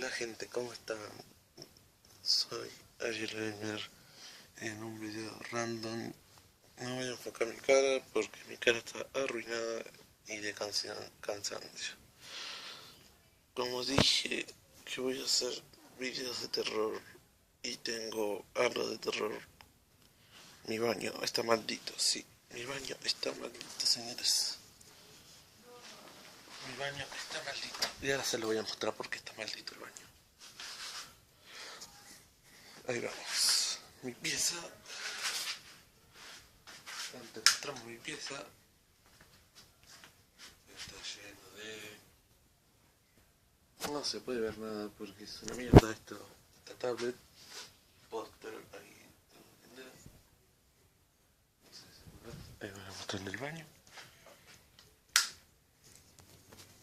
Hola gente, ¿cómo están? Soy Ariel Gamer en un video random. No voy a enfocar mi cara porque mi cara está arruinada y de cansancio. Como dije que voy a hacer videos de terror y tengo algo de terror. Mi baño está maldito, sí. Mi baño está maldito, señores. Mi baño está maldito. Y ahora se lo voy a mostrar porque está maldito el baño. Ahí vamos. Mi pieza. Antes mostramos mi pieza. Está lleno de... No se puede ver nada porque es una mierda esto. Esta tablet. Póster ahí. No sé si se puede ver. Ahí voy a mostrarle el baño.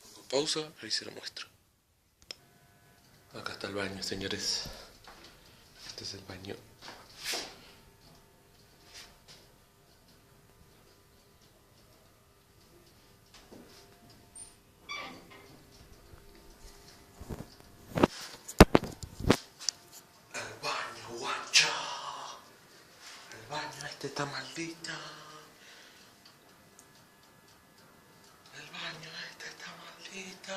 Pongo pausa, ahí se lo muestro. Acá está el baño, señores. Este es el baño. El baño, guacha. El baño este está maldito. El baño este está maldito.